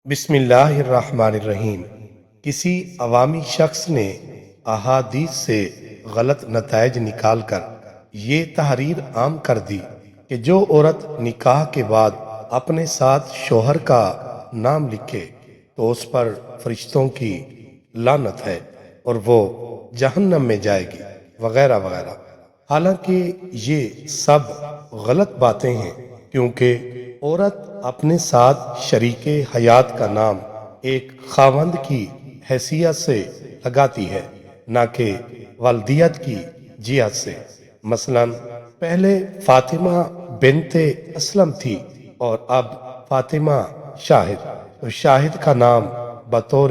بسم اللہ الرحمن الرحیم۔ کسی عوامی شخص نے احادیث سے غلط نتائج نکال کر یہ تحریر عام کر دی کہ جو عورت نکاح کے بعد اپنے ساتھ شوہر کا نام لکھے تو اس پر فرشتوں کی لعنت ہے اور وہ جہنم میں جائے گی، وغیرہ وغیرہ۔ حالانکہ یہ سب غلط باتیں ہیں، کیونکہ عورت اپنے ساتھ شریک حیات کا نام ایک خاوند کی حیثیت سے لگاتی ہے، نہ کہ والدیت کی جہت سے۔ مثلا پہلے فاطمہ بنت اسلم تھی اور اب فاطمہ شاہد، تو شاہد کا نام بطور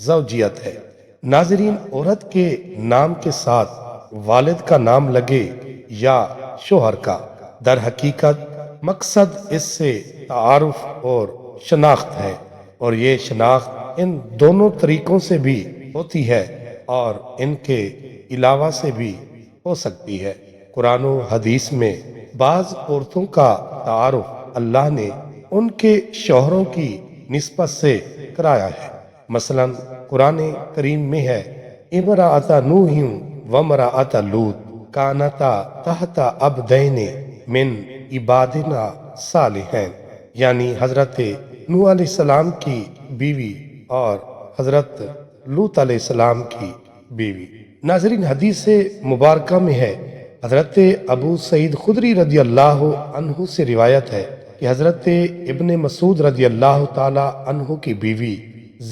زوجیت ہے۔ ناظرین، عورت کے نام کے ساتھ والد کا نام لگے یا شوہر کا، در حقیقت مقصد اس سے تعارف اور شناخت ہے، اور یہ شناخت ان دونوں طریقوں سے بھی ہوتی ہے اور ان کے علاوہ سے بھی ہو سکتی ہے۔ قرآن و حدیث میں بعض عورتوں کا تعارف اللہ نے ان کے شوہروں کی نسبت سے کرایا ہے۔ مثلا قرآن کریم میں ہے، امرأۃ نوح وامرأۃ لوط کانتا تحت عبدین من عبادنا صالحین، یعنی حضرت نوح علیہ السلام کی بیوی اور حضرت لوط علیہ السلام کی بیوی۔ ناظرین، حدیث مبارکہ میں ہے، حضرت ابو سعید خدری رضی اللہ عنہ سے روایت ہے کہ حضرت ابن مسعود رضی اللہ تعالی عنہ کی بیوی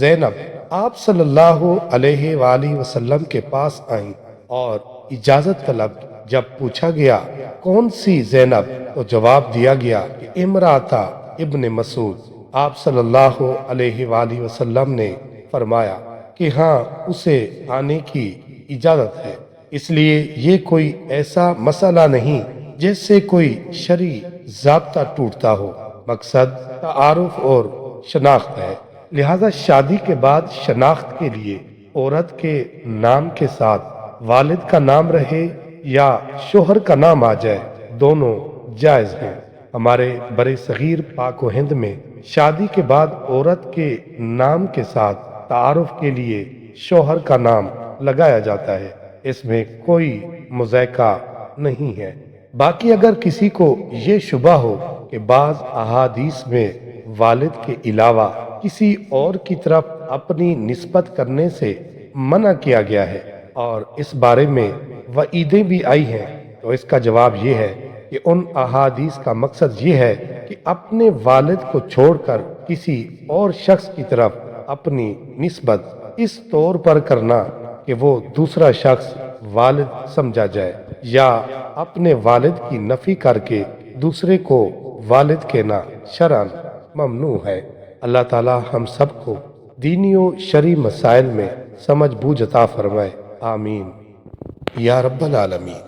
زینب آپ صلی اللہ علیہ وآلہ وسلم کے پاس آئیں اور اجازت طلب۔ جب پوچھا گیا کون سی زینب، تو جواب دیا گیا کہ امرأۃ ابن مسعود۔ آپ صلی اللہ علیہ وآلہ وسلم نے فرمایا کہ ہاں، اسے آنے کی اجازت ہے، اس لیے یہ کوئی ایسا مسئلہ نہیں جس سے کوئی شرعی ضابطہ ٹوٹتا ہو، مقصد تعارف اور شناخت ہے۔ لہذا شادی کے بعد شناخت کے لیے عورت کے نام کے ساتھ والد کا نام رہے یا شوہر کا نام آ جائے، دونوں جائز ہیں۔ ہمارے برِ صغیر پاک و ہند میں شادی کے بعد عورت کے نام کے ساتھ تعارف کے لیے شوہر کا نام لگایا جاتا ہے، اس میں کوئی مضائقہ نہیں ہے۔ باقی اگر کسی کو یہ شبہ ہو کہ بعض احادیث میں والد کے علاوہ کسی اور کی طرف اپنی نسبت کرنے سے منع کیا گیا ہے اور اس بارے میں وعیدیں بھی آئی ہیں، تو اس کا جواب یہ ہے کہ ان احادیث کا مقصد یہ ہے کہ اپنے والد کو چھوڑ کر کسی اور شخص کی طرف اپنی نسبت اس طور پر کرنا کہ وہ دوسرا شخص والد سمجھا جائے، یا اپنے والد کی نفی کر کے دوسرے کو والد کہنا شرعاً ممنوع ہے۔ اللہ تعالی ہم سب کو دینی و شرعی مسائل میں سمجھ بوجھ عطا فرمائے، آمین یا رب العالمین۔